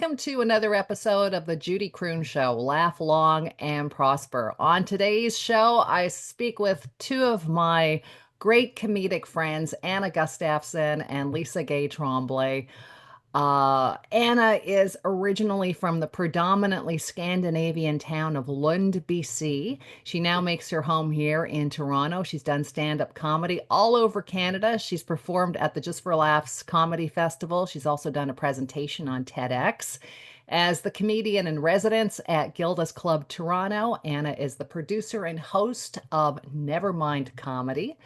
welcome to another episode of the Judy Croon Show. Laugh long and prosper. On today's show, I speak with two of my great comedic friends, Anna Gustafson and Lisa Gay Tremblay. Anna is originally from the predominantly Scandinavian town of Lund BC. She now makes her home here in Toronto. She's done stand-up comedy all over Canada. She's performed at the Just for Laughs Comedy Festival. She's also done a presentation on Tedx. As the comedian in residence at Gilda's Club Toronto, Anna is the producer and host of Nevermind Comedy.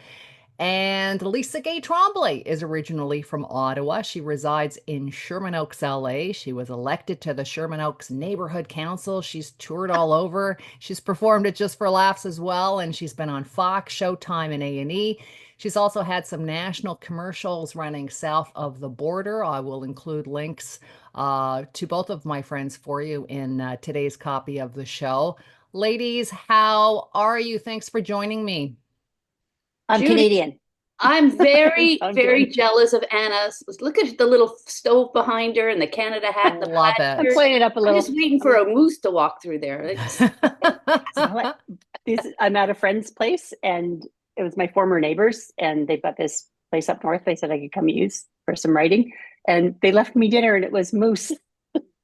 And Lisa Gay Tremblay is originally from Ottawa. She resides in Sherman Oaks, LA. She was elected to the Sherman Oaks Neighborhood Council. She's toured all over. She's performed at Just for Laughs as well, and she's been on Fox, Showtime, and A&E. She's also had some national commercials running south of the border. I will include links to both of my friends for you in today's copy of the show. Ladies, how are you? Thanks for joining me. I'm Judy, Canadian. I'm very, I'm very good. jealous of Anna's. Look at the little stove behind her and the Canada hat, the Love plaid I'm it. shirt. playing it up a I'm little. just waiting for a moose to walk through there. I'm at a friend's place, and it was my former neighbors, and they've got this place up north. They said I could come use for some writing, and they left me dinner, and it was moose.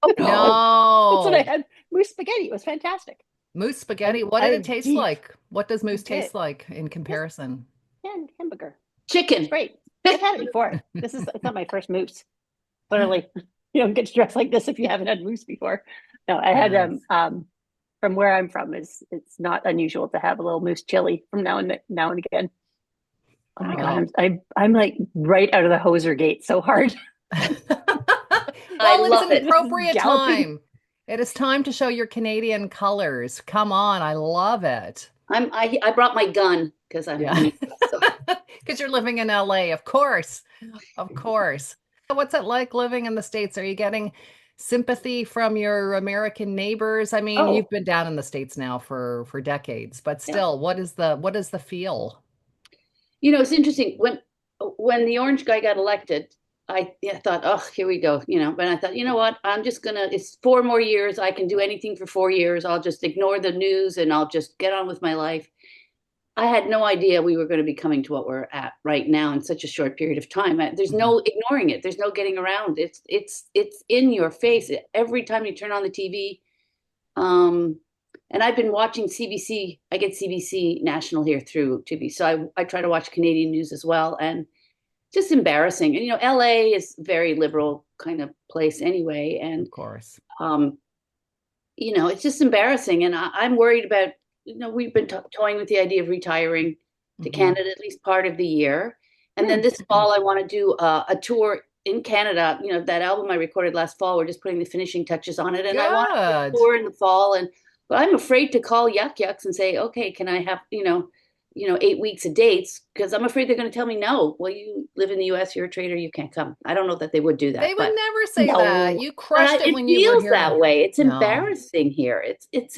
Oh no. That's what I No. had. Moose spaghetti. It was fantastic. Moose spaghetti. What did it taste deep. like? What does moose It taste did. like in comparison? And hamburger. Chicken. It's great. I've had it before. It's not my first moose. Clearly, you don't get to dress like this if you haven't had moose before. No, I had Nice. from where I'm from is it's not unusual to have a little moose chili from now and again. Oh my God, I'm like right out of the hoser gate so hard. I Well, it's love an it. appropriate Galloping. time. It is time to show your Canadian colors. Come on, I love it. I brought my gun because I'm Yeah. so. Because you're living in LA, of course. Of course. What's it like living in the States? Are you getting sympathy from your American neighbors? I mean, Oh, you've been down in the States now for decades, but yeah. still, what is the feel? It's interesting when the orange guy got elected. I thought, oh, here we go. But I thought, you know what? It's 4 more years. I can do anything for 4 years. I'll just ignore the news and I'll just get on with my life. I had no idea we were going to be coming to what we're at right now in such a short period of time. There's Mhm. no ignoring it. There's no getting around. It's in your face every time you turn on the TV. And I've been watching CBC. I get CBC National here through TV, so I try to watch Canadian news as well, and just embarrassing. And LA is a very liberal kind of place anyway, and Of course. um, it's just embarrassing. And I'm worried about, we've been toying with the idea of retiring to Mhm. Canada at least part of the year. And then this fall, I want to do a tour in Canada. That album I recorded last fall, we're just putting the finishing touches on it. And I want to do a Good. tour in the fall. But I'm afraid to call Yuck Yucks and say, okay, can I have, 8 weeks of dates? Because I'm afraid they're going to tell me no. Well, you live in the US, you're a trader, you can't come. I don't know that they would do that, They would but never say that. No. You crushed it it when you were feels here. that way. It's No. embarrassing here. He's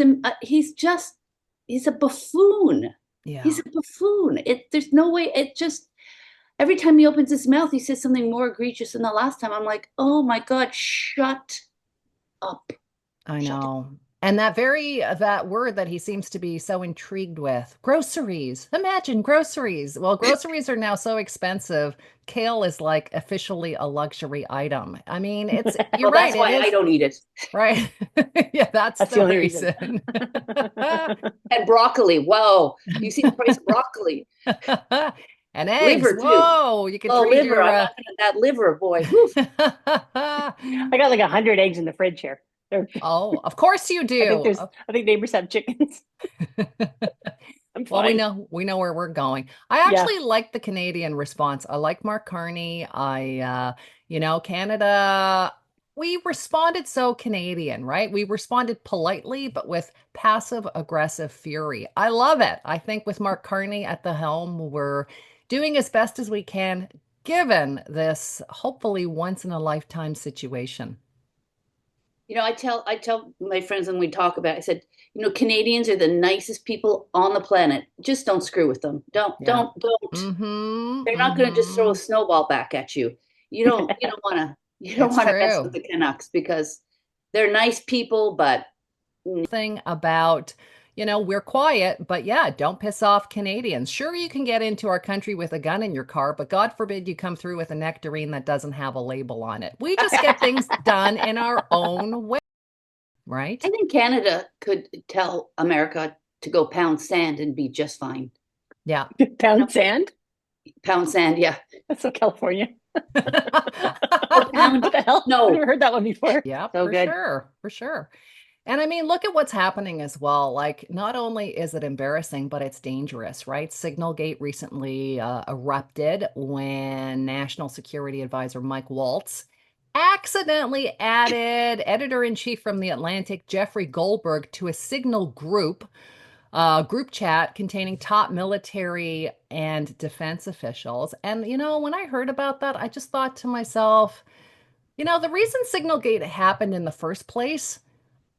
a buffoon. Yeah. He's a buffoon. There's no way. It just every time he opens his mouth, he says something more egregious than the last time. I'm like, oh my God, shut up. I Shut up. know. And that word that he seems to be so intrigued with, groceries. Imagine groceries. Well, groceries are now so expensive. Kale is like officially a luxury item. I mean, you're Well, right, that's why it I is. don't eat it. Right. Yeah, that's That's the the only reason. reason. And broccoli. Whoa. You see the price of broccoli. And eggs. Liver too. Whoa, you can Oh, trade liver. your I'm not gonna that liver, boy. Whew. I got like 100 eggs in the fridge here. Oh, of course you do. I think neighbors have chickens. I'm Well, fine. we know where we're going. I Yeah. actually like the Canadian response. I like Mark Carney. Canada, we responded so Canadian, right? We responded politely, but with passive aggressive fury. I love it. I think with Mark Carney at the helm, we're doing as best as we can, given this hopefully once in a lifetime situation. I tell my friends when we talk about it, I said, Canadians are the nicest people on the planet. Just don't screw with them. Don't, Yeah. don't, don't. Mm-hmm. They're not going to just throw a snowball back at you. You don't want to It's mess true. with the Canucks because They're nice people, but Thing about, we're quiet, but yeah, don't piss off Canadians. Sure, you can get into our country with a gun in your car, but God forbid you come through with a nectarine that doesn't have a label on it. We just get things done in our own way, right? I think Canada could tell America to go pound sand and be just fine. Yeah. Pound sand? Pound sand, yeah. That's so California. Or pound, What the hell? no. I've never heard that one before. Yeah, So for good. sure. For sure. And I mean, look at what's happening as well. Like, not only is it embarrassing, but it's dangerous, right? Signalgate recently erupted when National Security Advisor Mike Waltz accidentally added editor-in-chief from The Atlantic, Jeffrey Goldberg, to a Signal group chat containing top military and defense officials. And, when I heard about that, I just thought to myself, the reason Signalgate happened in the first place,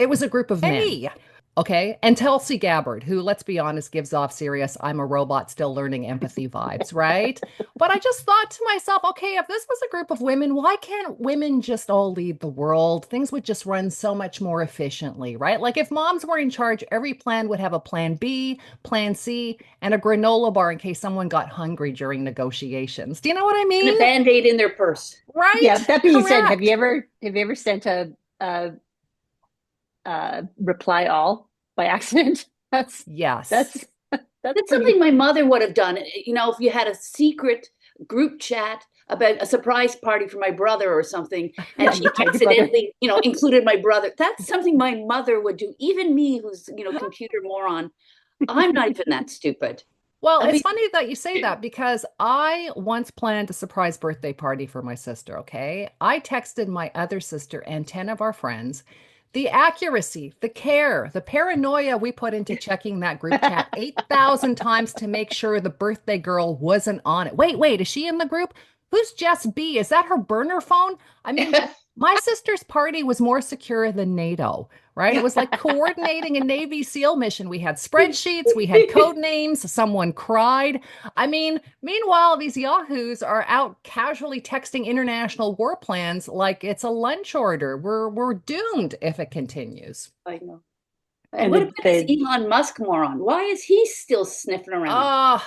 it was a group of men. Okay. And Tulsi Gabbard, who, let's be honest, gives off serious, I'm a robot still learning empathy vibes, right? But I just thought to myself, okay, if this was a group of women, why can't women just all lead the world? Things would just run so much more efficiently, right? Like if moms were in charge, every plan would have a plan B, plan C, and a granola bar in case someone got hungry during negotiations. Do you know what I mean? And a Band-Aid in their purse. Right? Yeah, that being said, Correct. have you ever sent a reply all by accident? Yes. That's Something my mother would have done. If you had a secret group chat about a surprise party for my brother or something, and she accidentally, included my brother. That's something my mother would do. Even me, who's, computer moron, I'm not even that stupid. Well, it's funny that you say that because I once planned a surprise birthday party for my sister, okay? I texted my other sister and 10 of our friends. The accuracy, the care, the paranoia we put into checking that group chat 8,000 times to make sure the birthday girl wasn't on it. Wait, is she in the group? Who's Jess B? Is that her burner phone? I mean, my sister's party was more secure than NATO, right? It was like coordinating a Navy SEAL mission. We had spreadsheets, we had code names, someone cried. I mean, meanwhile, these yahoos are out casually texting international war plans like it's a lunch order. We're doomed if it continues. I know. And what about this Elon Musk moron? Why is he still sniffing around?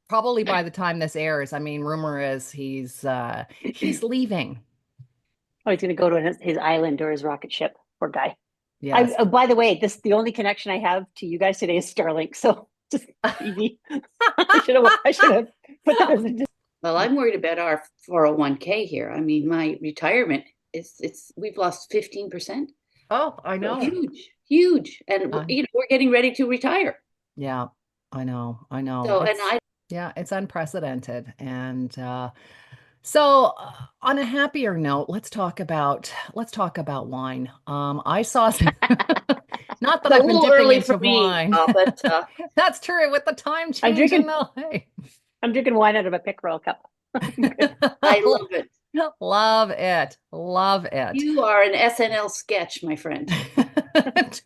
Probably by the time this airs, I mean, rumor is he's leaving. Oh, he's going to go to his island or his rocket ship. Poor guy. Yes. By the way, the only connection I have to you guys today is Starlink. So just easy. I should have put that as a. Well, I'm worried about our 401k here. I mean, my retirement we've lost 15%. Oh, I know. So huge. And we're getting ready to retire. Yeah, I know. So, it's unprecedented. And so on a happier note, let's talk about wine. I saw not that I've been dipping into wine. But that's true with the time change. I'm drinking wine out of a pickerel cup. I love it. Love it. Love it. You are an SNL sketch, my friend.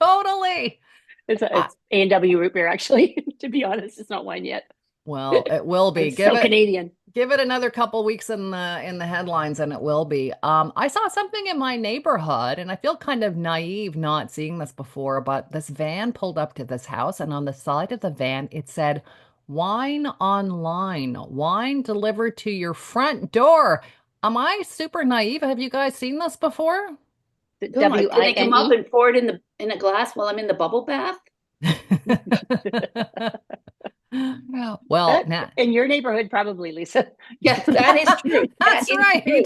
Totally. It's A&W root beer, actually. To be honest, it's not wine yet. Well, it will be. It's so Canadian. Give it another couple weeks in the headlines, and it will be. I saw something in my neighborhood, and I feel kind of naive not seeing this before, but this van pulled up to this house, and on the side of the van, it said, "Wine online, wine delivered to your front door." Am I super naive? Have you guys seen this before? Did they come up and pour it in a glass while I'm in the bubble bath? Well, in your neighborhood, probably, Lisa. Yes, that is true. That's right. True.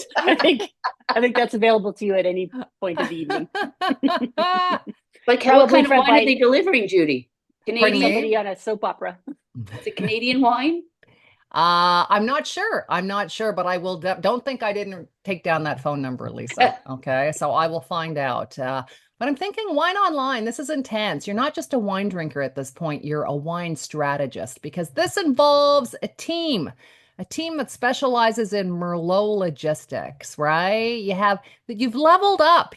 I think that's available to you at any point of the evening. But what kind of wine are they delivering, Judy? Canadian? Somebody on a soap opera. Is it Canadian wine? I'm not sure, but I will. Don't think I didn't take down that phone number, Lisa. Okay, so I will find out. But I'm thinking wine online. This is intense. You're not just a wine drinker at this point. You're a wine strategist because this involves a team that specializes in Merlot logistics, right? You've leveled up.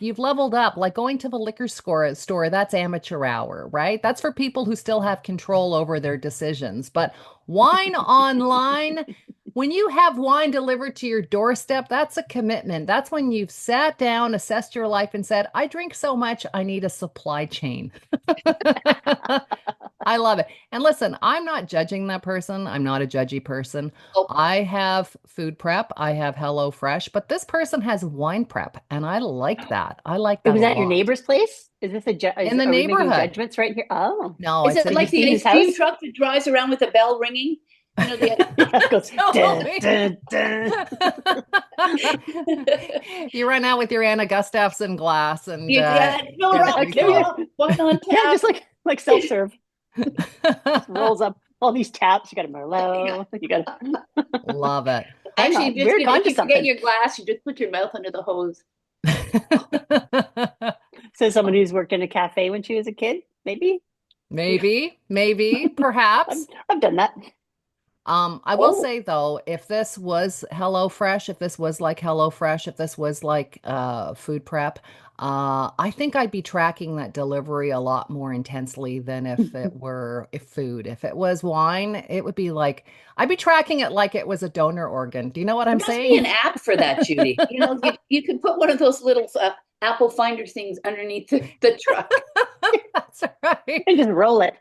Like going to the liquor store. That's amateur hour, right? That's for people who still have control over their decisions. But wine online, when you have wine delivered to your doorstep, that's a commitment. That's when you've sat down, assessed your life, and said, I drink so much, I need a supply chain. I love it. And listen, I'm not judging that person. I'm not a judgy person. Oh, I have food prep, I have Hello Fresh, but this person has wine prep, and I like that. I like It that was a at your lot. neighbor's place? Is this In the are we making neighborhood. judgments right here? Oh. No, is it's it a like the seen ice his cream house? truck that drives around with a bell ringing? You know, the Yeah, it goes dun, Totally. dun, dun. You run out with your Anna Gustafson glass and yeah, no get it rock, There you no refilled. go. wine on Yeah, tap. just like self-serve. Just rolls up all these taps. You got a Merlot. You got Love it. hang Actually, on. We're if onto you forget something. your glass, you just put your mouth under the hose. So someone who's worked in a cafe when she was a kid, maybe. Maybe, perhaps. I've done that. I will Oh, say though, if this was HelloFresh, if this was like HelloFresh, if this was like food prep, I think I'd be tracking that delivery a lot more intensely than if it were if food. If it was wine, it would be like I'd be tracking it like it was a donor organ. Do you know what there I'm must be an saying? app for that, Judy. You know, you could put one of those little Apple Finder things underneath the truck. That's right. And just roll it.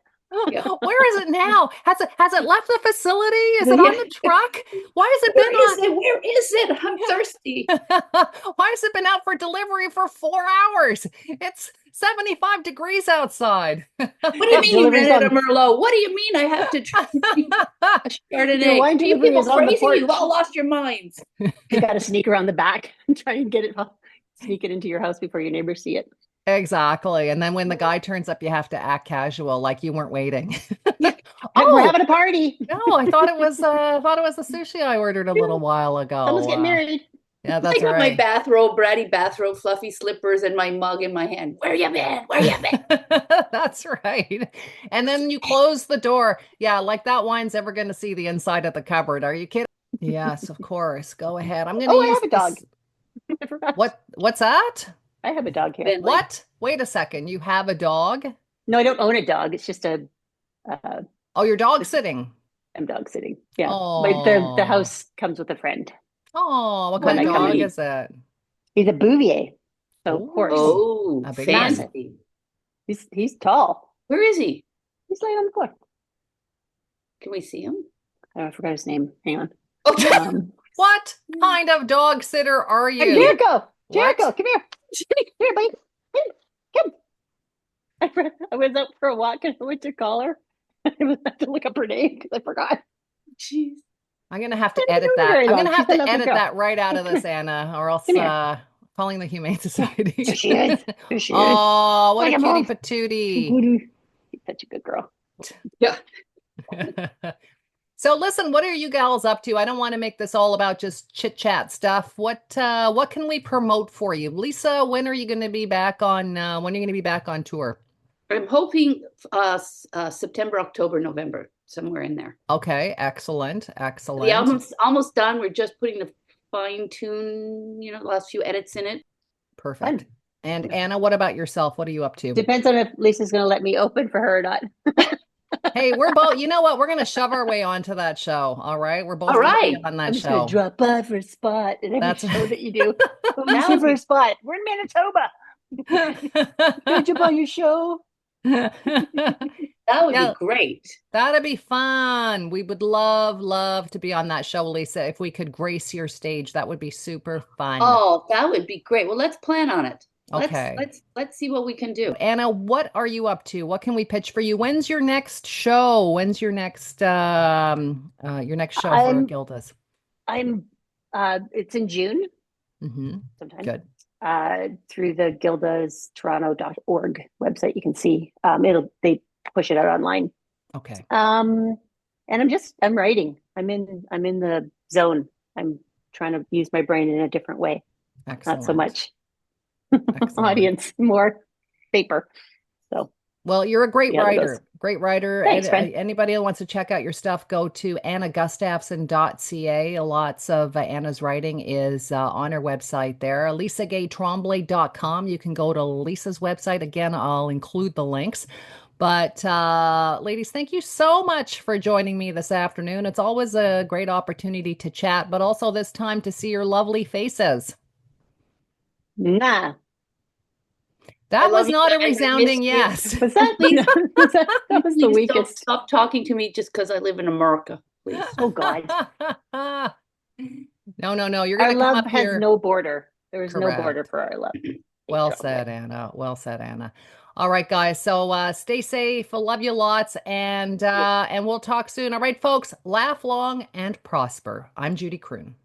Yeah. Where is it now? Has it left the facility? Is it on Yeah. the truck? Why has it Where been is on? it? Where is it? I'm thirsty. Why has it been out for delivery for 4 hours? It's 75 degrees outside. What do you mean you Delivery's rented a on. Merlot? What do you mean I have to try a Your Chardonnay? wine Are you delivery people is on the crazy? You've porch. all lost your minds. You got to sneak around the back and try and get it, sneak it into your house before your neighbors see it. Exactly. And then when the guy turns up, you have to act casual, like you weren't waiting. We're Oh, having a party. no, I thought it was the sushi I ordered a little while Someone's ago. getting married. Yeah, I that's got my right. bathrobe, bratty bathrobe, fluffy slippers, and my mug in my hand. Where you been? Where you been? That's right. And then you close the door. Yeah, like that wine's ever going to see the inside of the cupboard. Are you kidding? Yes, of course. Go ahead. I'm going to Oh, I use have a dog. this. I forgot. What's that? I have a dog here. Bentley. What? Wait a second. You have a dog? No, I don't own a dog. It's just Oh, you're dog just sitting. I'm dog sitting. Yeah, the Oh, house comes with a friend oh, what when kind I of come dog in. is it? He's a Bouvier, so of course Oh, A big one. massive. fancy. He's tall. Where is he? He's laying on the floor. Can we see him? Oh, I forgot his name. Hang on. Oh, What kind of dog sitter are Hey, you? Jericho! What? Jericho, come here. Come here, buddy. Come. I was out for a walk and I went to call her. I had to look up her name because I forgot. jeez. I'm gonna have to I didn't edit know her that. very I'm long. gonna She's have a to lovely edit girl. that right out of Come this, here. Anna, or else Come here. calling the Humane Society. There she is. There she is. Oh, what a Bring him cutie home. patootie. She's such a good girl. Yeah. So listen, what are you gals up to? I don't want to make this all about just chit chat stuff. What can we promote for you? Lisa, when are you going to be back on when are you going to be back on tour? I'm hoping September, October, November, somewhere in there. Okay, excellent. The Excellent. album's almost done. We're just putting the fine tune, the last few edits in it. Perfect. Fun. And Anna, what about yourself? What are you up to? Depends on if Lisa's going to let me open for her or not. Hey, we're both, you know what? We're going to shove our way onto that show. All right. We're both All going to be right. on that I'm just going show. to drop by for a spot in every That's show that you do. Oh, That Lisa would for be- a spot. We're in Manitoba. Can I jump on your show? That would Yeah. be great. That'd be fun. We would love to be on that show, Lisa. If we could grace your stage, that would be super fun. Oh, that would be great. Well, let's plan on it. Okay. Let's see what we can do. Anna, what are you up to? What can we pitch for you? When's your next show? When's your next show for I'm Gilda's? It's in June Mm-hmm. sometime. Good. Through the gildastoronto.org website, you can see they push it out online. Okay. And I'm writing. I'm in the zone. I'm trying to use my brain in a different way. Excellent. Not so much Excellent. audience, more paper. So Well, you're a great Yeah, that writer. goes. Great writer. Thanks, And friend. anybody who wants to check out your stuff, go to annagustafson.ca. Lots of Anna's writing is on her website there. lisagaytremblay.com. You can go to Lisa's website. Again, I'll include the links. But ladies, thank you so much for joining me this afternoon. It's always a great opportunity to chat, but also this time to see your lovely faces. Nah, I That love was you not a and I resounding missed you. yes. was that Please, that was the please weakest? stop talking to me just because I live in America, please. Oh God, No, no, no. You're our going to come love up has here. no border. There is no border Correct. for our love. Hey, Well Tremblay. said, Anna. Well said, Anna. All right, guys. So stay safe. I love you lots, and we'll talk soon. All right, folks. Laugh long and prosper. I'm Judy Croon.